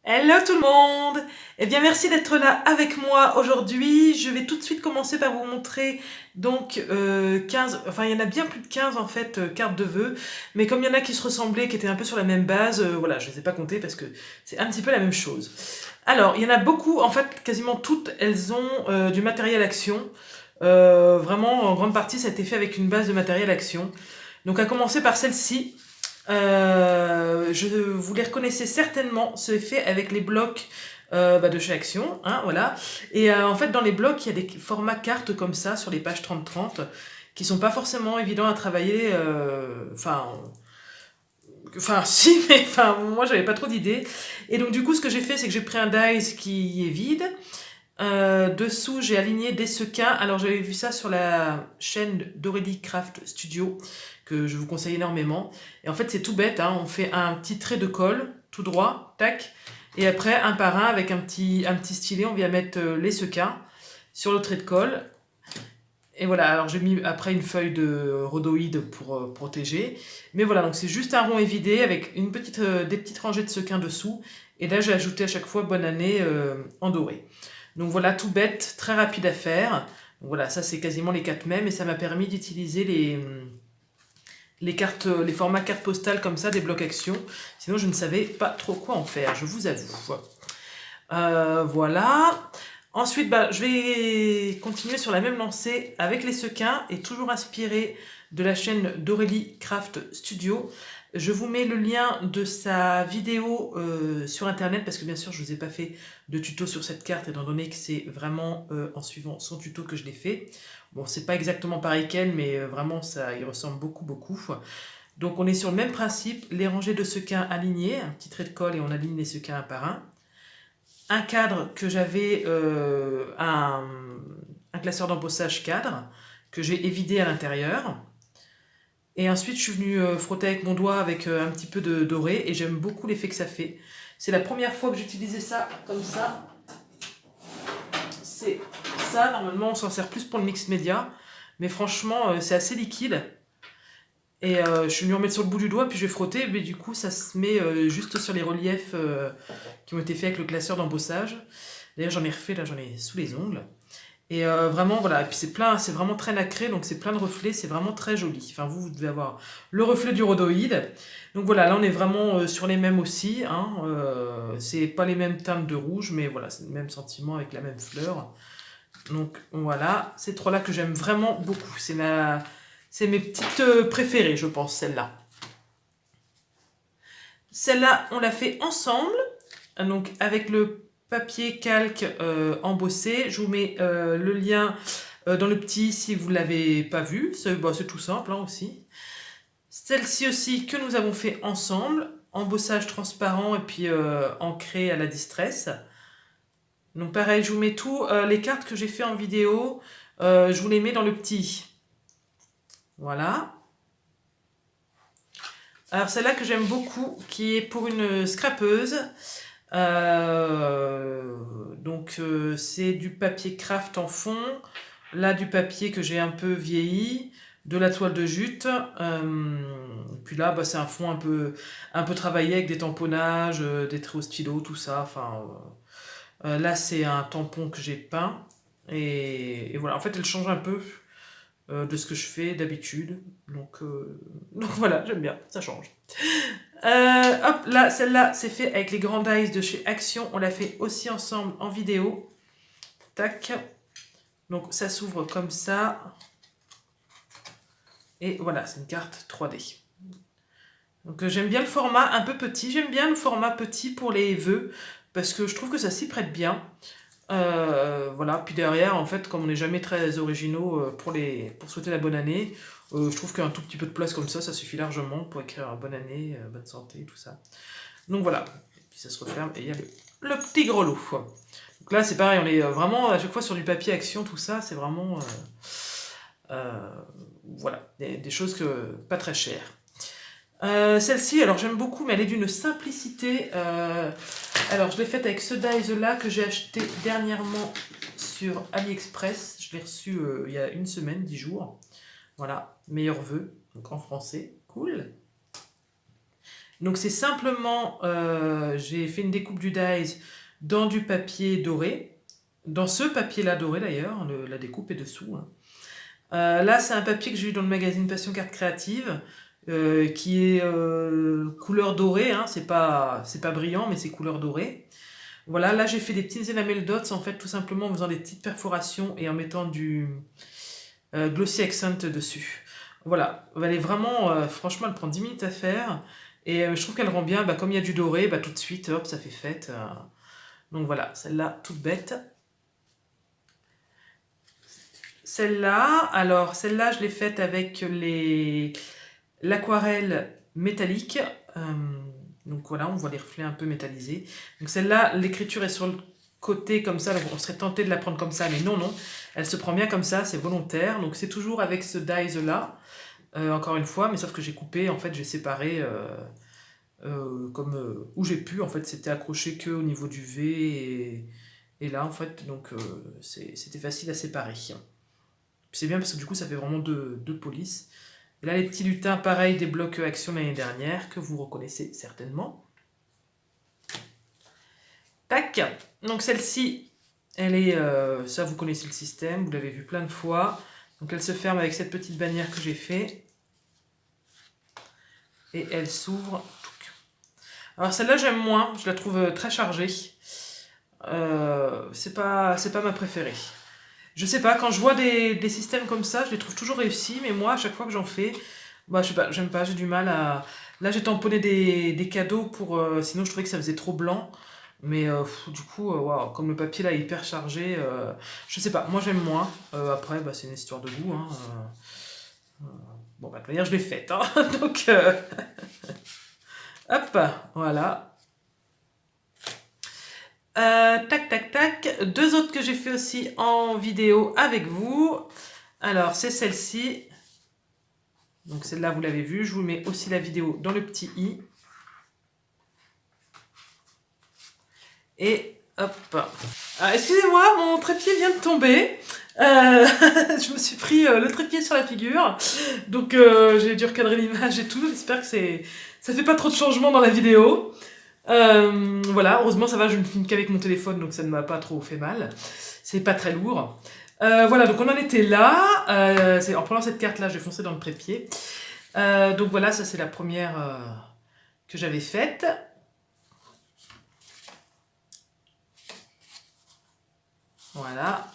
Hello tout le monde! Eh bien merci d'être là avec moi aujourd'hui. Je vais tout de suite commencer par vous montrer donc 15, enfin il y en a bien plus de 15 en fait cartes de vœux, mais comme il y en a qui se ressemblaient, qui étaient un peu sur la même base, voilà, je ne les ai pas comptées parce que c'est un petit peu la même chose. Alors il y en a beaucoup, en fait quasiment toutes, elles ont du matériel action. Vraiment en grande partie ça a été fait avec une base de matériel action. Donc à commencer par celle-ci. Vous les reconnaissez certainement, c'est fait avec les blocs de chez Action, hein, voilà. Et en fait, dans les blocs, il y a des formats cartes comme ça sur les pages 30-30 qui sont pas forcément évidents à travailler. Enfin, si, mais enfin, moi, j'avais pas trop d'idées. Et donc, du coup, ce que j'ai fait, c'est que j'ai pris un dice qui est vide. Dessous, j'ai aligné des sequins. Alors, j'avais vu ça sur la chaîne d'Aurélie Craft Studio, que je vous conseille énormément. Et en fait, c'est tout bête, hein. On fait un petit trait de colle, tout droit, tac. Et après, un par un, avec un petit stylet, on vient mettre les sequins sur le trait de colle. Et voilà, alors j'ai mis après une feuille de rhodoïde pour protéger. Mais voilà, donc c'est juste un rond évidé avec des petites rangées de sequins dessous. Et là, j'ai ajouté à chaque fois bonne année en doré. Donc voilà, tout bête, très rapide à faire. Donc voilà, ça c'est quasiment les 4 mêmes et ça m'a permis d'utiliser les cartes, les formats cartes postales comme ça, des blocs action. Sinon, je ne savais pas trop quoi en faire, je vous avoue. Voilà. Ensuite, je vais continuer sur la même lancée avec les sequins et toujours inspiré de la chaîne d'Aurélie Craft Studio. Je vous mets le lien de sa vidéo sur internet parce que bien sûr je ne vous ai pas fait de tuto sur cette carte étant donné que c'est vraiment en suivant son tuto que je l'ai fait. Bon, c'est pas exactement pareil qu'elle, mais vraiment ça il ressemble beaucoup. Donc on est sur le même principe, les rangées de sequins alignées, un petit trait de colle et on aligne les sequins un par un cadre que j'avais, un classeur d'embossage cadre, que j'ai évidé à l'intérieur. Et ensuite, je suis venue frotter avec mon doigt avec un petit peu de doré, et j'aime beaucoup l'effet que ça fait. C'est la première fois que j'utilisais ça comme ça. C'est ça, normalement, on s'en sert plus pour le mix média, mais franchement, c'est assez liquide. Et je suis venue en mettre sur le bout du doigt, puis je vais frotter, mais du coup, ça se met juste sur les reliefs qui ont été faits avec le classeur d'embossage. D'ailleurs, j'en ai refait, là, j'en ai sous les ongles. Et vraiment, voilà. Et puis c'est plein, c'est vraiment très nacré, donc c'est plein de reflets, c'est vraiment très joli. Enfin, vous devez avoir le reflet du rhodoïde. Donc voilà, là, on est vraiment sur les mêmes aussi. Hein, c'est pas les mêmes teintes de rouge, mais voilà, c'est le même sentiment avec la même fleur. Donc voilà, ces trois-là que j'aime vraiment beaucoup. C'est mes petites préférées, je pense, celle-là. Celle-là, on l'a fait ensemble, donc avec le papier calque embossé. Je vous mets le lien dans le petit si vous ne l'avez pas vu. C'est tout simple hein, aussi. Celle-ci aussi que nous avons fait ensemble, embossage transparent et puis ancré à la distress. Donc pareil, je vous mets tout, les cartes que j'ai fait en vidéo, je vous les mets dans le petit. Voilà. Alors celle-là que j'aime beaucoup, qui est pour une scrapeuse. C'est du papier craft en fond, là du papier que j'ai un peu vieilli, de la toile de jute, puis là c'est un fond un peu travaillé avec des tamponnages, des traits au stylo, tout ça. Enfin, là c'est un tampon que j'ai peint et voilà. En fait, elle change un peu de ce que je fais d'habitude, donc voilà, j'aime bien, ça change. Hop, là, celle-là, c'est fait avec les grands dice de chez Action. On l'a fait aussi ensemble en vidéo. Tac. Donc, ça s'ouvre comme ça. Et voilà, c'est une carte 3D. Donc, j'aime bien le format un peu petit. J'aime bien le format petit pour les vœux parce que je trouve que ça s'y prête bien. Voilà, puis derrière, en fait, comme on n'est jamais très originaux pour souhaiter la bonne année, je trouve qu'un tout petit peu de place comme ça suffit largement pour écrire bonne année, bonne santé, tout ça. Donc voilà, et puis ça se referme et il y a le petit grelot. Donc là, c'est pareil, on est vraiment à chaque fois sur du papier action, tout ça, c'est vraiment voilà, des choses pas très chères. Celle-ci, alors j'aime beaucoup, mais elle est d'une simplicité. Alors je l'ai faite avec ce dies-là que j'ai acheté dernièrement sur AliExpress. Je l'ai reçu il y a une semaine, 10 jours. Voilà, meilleurs vœux, donc en français, cool. Donc c'est simplement, j'ai fait une découpe du dies dans du papier doré, dans ce papier-là doré d'ailleurs, la découpe est dessous, hein. Là, c'est un papier que j'ai eu dans le magazine Passion Carte Créative, qui est couleur dorée, hein. C'est pas brillant, mais c'est couleur dorée. Voilà, là j'ai fait des petites enamel dots, en fait, tout simplement en faisant des petites perforations et en mettant du glossy accent dessus. Voilà, elle est vraiment, franchement, elle prend 10 minutes à faire. Et je trouve qu'elle rend bien, bah, comme il y a du doré, bah, tout de suite, hop, ça fait fête. Donc voilà, celle-là, toute bête. Celle-là, alors celle-là, je l'ai faite avec l'aquarelle métallique. Donc voilà, on voit les reflets un peu métallisés. Donc celle-là, l'écriture est sur le côté comme ça, donc on serait tenté de la prendre comme ça, mais non, non. Elle se prend bien comme ça, c'est volontaire. Donc c'est toujours avec ce dies-là, encore une fois, mais sauf que j'ai coupé, en fait, j'ai séparé comme où j'ai pu. En fait, c'était accroché que au niveau du V et là, en fait, donc c'était facile à séparer. C'est bien parce que du coup, ça fait vraiment deux polices. Et là, les petits lutins, pareil, des blocs Action l'année dernière, que vous reconnaissez certainement. Tac. Donc celle-ci, elle est... ça, vous connaissez le système, vous l'avez vu plein de fois. Donc elle se ferme avec cette petite bannière que j'ai fait. Et elle s'ouvre. Alors celle-là, j'aime moins. Je la trouve très chargée. C'est pas ma préférée. Je sais pas, quand je vois des systèmes comme ça, je les trouve toujours réussis, mais moi, à chaque fois que j'en fais, bah, je sais pas, j'aime pas, j'ai du mal à... Là, j'ai tamponné des cadeaux pour... sinon, je trouvais que ça faisait trop blanc. Mais du coup, waouh, comme le papier là est hyper chargé, je sais pas, moi j'aime moins. Après, bah, c'est une histoire de goût, hein. Bon, bah, de toute manière, je l'ai faite, hein. Donc, hop, voilà. Tac, tac, tac. Deux autres que j'ai fait aussi en vidéo avec vous. Alors, c'est celle-ci. Donc, celle-là, vous l'avez vue. Je vous mets aussi la vidéo dans le petit i. Et hop. Ah, excusez-moi, mon trépied vient de tomber. Je me suis pris le trépied sur la figure. Donc, j'ai dû recadrer l'image et tout. J'espère que ça fait pas trop de changements dans la vidéo. Voilà, heureusement ça va, je ne filme qu'avec mon téléphone, donc ça ne m'a pas trop fait mal. C'est pas très lourd. Voilà, donc on en était là. En prenant cette carte-là, j'ai foncé dans le trépied. Donc voilà, ça c'est la première que j'avais faite. Voilà.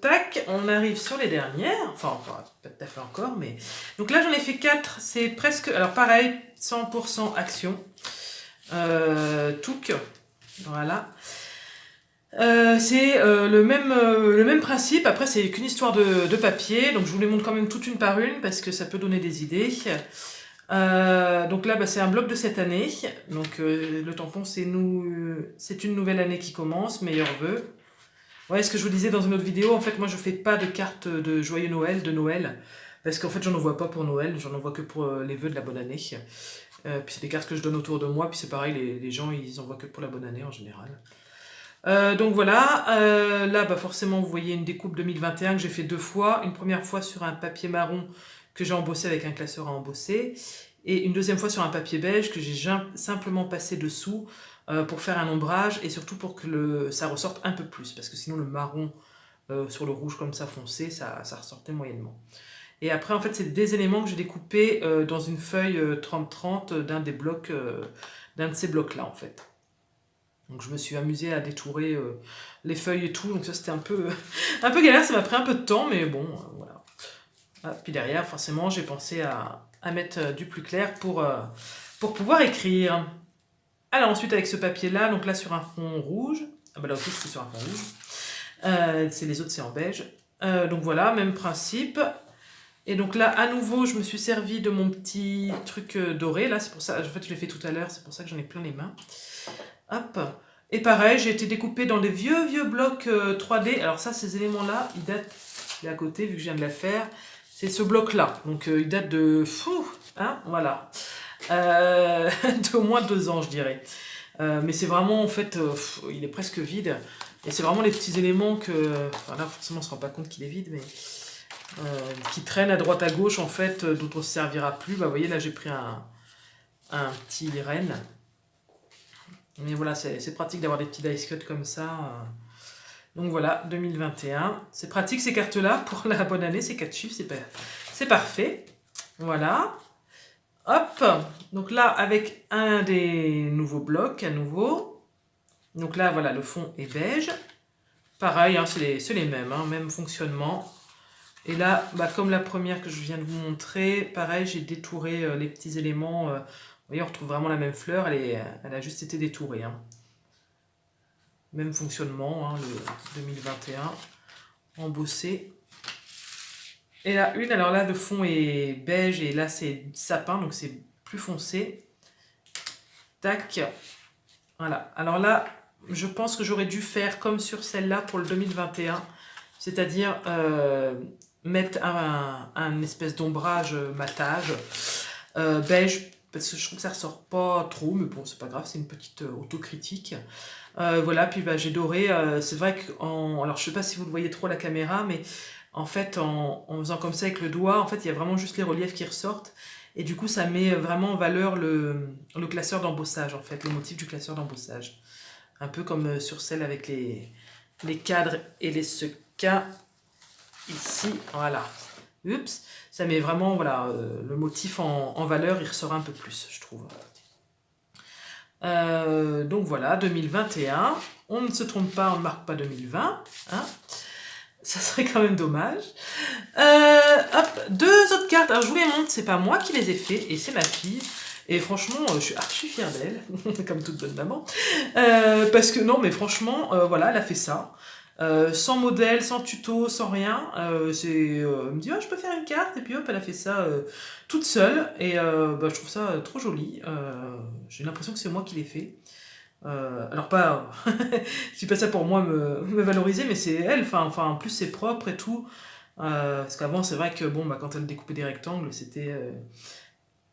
Tac, on arrive sur les dernières. Enfin, pas tout à fait encore, mais... Donc là, j'en ai fait 4. C'est presque... Alors pareil, 100% action. Touk. Voilà. C'est le même principe. Après, c'est qu'une histoire de papier. Donc, je vous les montre quand même toute une par une parce que ça peut donner des idées. Donc là, bah, c'est un bloc de cette année. Donc, le tampon, c'est une nouvelle année qui commence. Meilleurs vœux. Ouais, ce que je vous disais dans une autre vidéo, en fait, moi, je fais pas de cartes de joyeux Noël, de Noël. Parce qu'en fait, j'en envoie pas pour Noël. J'en envoie que pour les vœux de la bonne année. Puis c'est des cartes que je donne autour de moi. Puis c'est pareil, les gens, ils envoient que pour la bonne année en général. Donc voilà, là bah forcément vous voyez une découpe 2021 que j'ai fait 2 fois. Une première fois sur un papier marron que j'ai embossé avec un classeur à embosser. Et une deuxième fois sur un papier beige que j'ai simplement passé dessous pour faire un ombrage et surtout pour que ça ressorte un peu plus. Parce que sinon le marron sur le rouge comme ça foncé, ça ressortait moyennement. Et après en fait c'est des éléments que j'ai découpés dans une feuille 30-30 d'un de ces blocs là en fait. Donc je me suis amusée à détourer les feuilles et tout, donc ça c'était un peu galère, ça m'a pris un peu de temps, mais bon, voilà. Ah, puis derrière, forcément, j'ai pensé à mettre du plus clair pour pouvoir écrire. Alors ensuite avec ce papier-là, donc là sur un fond rouge, ah bah là aussi c'était sur un fond rouge, les autres c'est en beige. Donc voilà, même principe. Et donc là, à nouveau, je me suis servi de mon petit truc doré, là, c'est pour ça, en fait je l'ai fait tout à l'heure, c'est pour ça que j'en ai plein les mains. Hop. Et pareil, j'ai été découpée dans des vieux blocs 3D. Alors ça, ces éléments-là, ils datent, là à côté, vu que je viens de la faire, c'est ce bloc-là. Donc il date de... hein, voilà. D'au moins 2 ans, je dirais. Mais c'est vraiment, en fait, il est presque vide. Et c'est vraiment les petits éléments que... Enfin là, forcément, on ne se rend pas compte qu'il est vide, mais... qui traînent à droite à gauche, en fait, dont on ne se servira plus. Bah, vous voyez, là, j'ai pris un petit renne. Mais voilà, c'est pratique d'avoir des petits dice cut comme ça. Donc voilà, 2021. C'est pratique ces cartes-là pour la bonne année, ces 4 chiffres, c'est parfait. Voilà. Hop. Donc là, avec un des nouveaux blocs à nouveau. Donc là, voilà, le fond est beige. Pareil, hein, c'est les mêmes, hein, même fonctionnement. Et là, bah, comme la première que je viens de vous montrer, pareil, j'ai détouré les petits éléments. Vous voyez, on retrouve vraiment la même fleur, elle a juste été détourée. Hein. Même fonctionnement, hein, le 2021, embossé. Et là, alors là, le fond est beige et là, c'est sapin, donc c'est plus foncé. Tac. Voilà. Alors là, je pense que j'aurais dû faire comme sur celle-là pour le 2021, c'est-à-dire mettre un espèce d'ombrage matage beige, parce que je trouve que ça ressort pas trop, mais bon, c'est pas grave, c'est une petite autocritique. Voilà, puis bah, j'ai doré, c'est vrai que, alors je sais pas si vous le voyez trop à la caméra, mais en fait, en faisant comme ça avec le doigt, en fait, il y a vraiment juste les reliefs qui ressortent, et du coup, ça met vraiment en valeur le classeur d'embossage, en fait, le motif du classeur d'embossage. Un peu comme sur celle avec les cadres et les sequins, ici, voilà. Oups, ça met vraiment, voilà, le motif en valeur, il ressort un peu plus, je trouve. Donc voilà, 2021. On ne se trompe pas, on ne marque pas 2020. Hein, ça serait quand même dommage. Hop, 2 autres cartes. Alors je vous les montre, c'est pas moi qui les ai fait, et c'est ma fille. Et franchement, je suis archi fière d'elle, comme toute bonne maman. Parce que non, mais franchement, voilà, elle a fait ça. Sans modèle, sans tuto, sans rien. Elle me dit, oh, je peux faire une carte. Et puis hop, elle a fait ça toute seule. Et bah, je trouve ça trop joli. J'ai l'impression que c'est moi qui l'ai fait. Alors pas, je dis pas ça pour moi me valoriser, mais c'est elle. Enfin, en plus c'est propre et tout. Parce qu'avant, c'est vrai que bon, bah, quand elle découpait des rectangles, c'était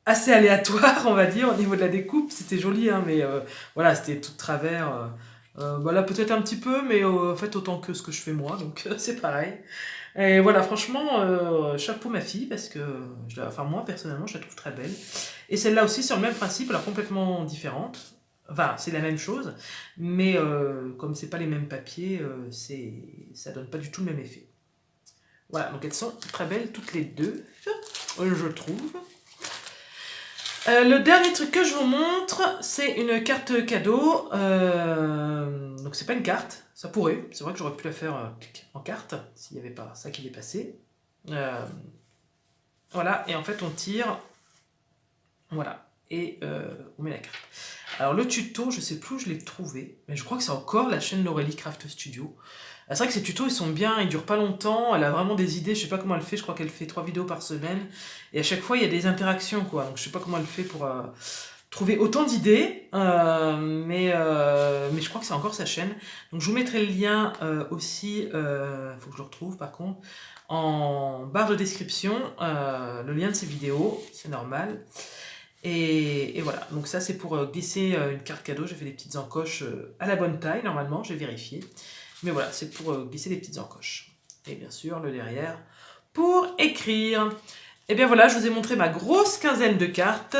assez aléatoire, on va dire, au niveau de la découpe. C'était joli, hein, mais voilà, c'était tout de travers. Voilà, peut-être un petit peu, mais en fait, autant que ce que je fais moi, donc c'est pareil. Et voilà, franchement, chapeau ma fille, parce que, enfin, moi, personnellement, je la trouve très belle. Et celle-là aussi, sur le même principe, alors complètement différente. Enfin, c'est la même chose, mais comme c'est pas les mêmes papiers, ça donne pas du tout le même effet. Voilà, donc elles sont très belles toutes les deux, je trouve. Le dernier truc que je vous montre, c'est une carte cadeau. Donc c'est pas une carte, ça pourrait. C'est vrai que j'aurais pu la faire en carte, s'il n'y avait pas ça qui dépassait. Voilà, et en fait on tire, voilà, et on met la carte. Alors le tuto, je sais plus où je l'ai trouvé, mais je crois que c'est encore la chaîne Laurélie Craft Studio. C'est vrai que ces tutos, ils sont bien, ils durent pas longtemps, elle a vraiment des idées, je sais pas comment elle fait, je crois qu'elle fait 3 vidéos par semaine, et à chaque fois, il y a des interactions, quoi, donc je sais pas comment elle fait pour trouver autant d'idées, mais je crois que c'est encore sa chaîne. Donc je vous mettrai le lien aussi, faut que je le retrouve par contre, en barre de description, le lien de ses vidéos, c'est normal. Et voilà, donc ça c'est pour glisser une carte cadeau, j'ai fait des petites encoches à la bonne taille normalement, j'ai vérifié. Mais voilà, c'est pour glisser des petites encoches. Et bien sûr, le derrière pour écrire. Et bien voilà, je vous ai montré ma grosse quinzaine de cartes.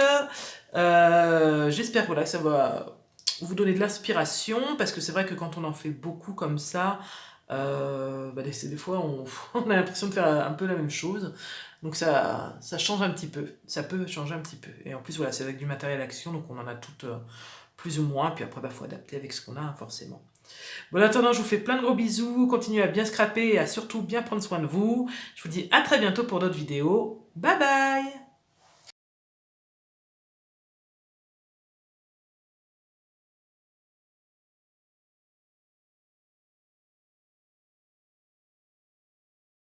J'espère voilà, que ça va vous donner de l'inspiration, parce que c'est vrai que quand on en fait beaucoup comme ça, des fois on a l'impression de faire un peu la même chose. Donc ça change un petit peu, ça peut changer un petit peu. Et en plus voilà, c'est avec du matériel action, donc on en a toutes plus ou moins, puis après il faut adapter avec ce qu'on a forcément. Bon, en attendant, je vous fais plein de gros bisous, continuez à bien scraper et à surtout bien prendre soin de vous. Je vous dis à très bientôt pour d'autres vidéos. Bye bye!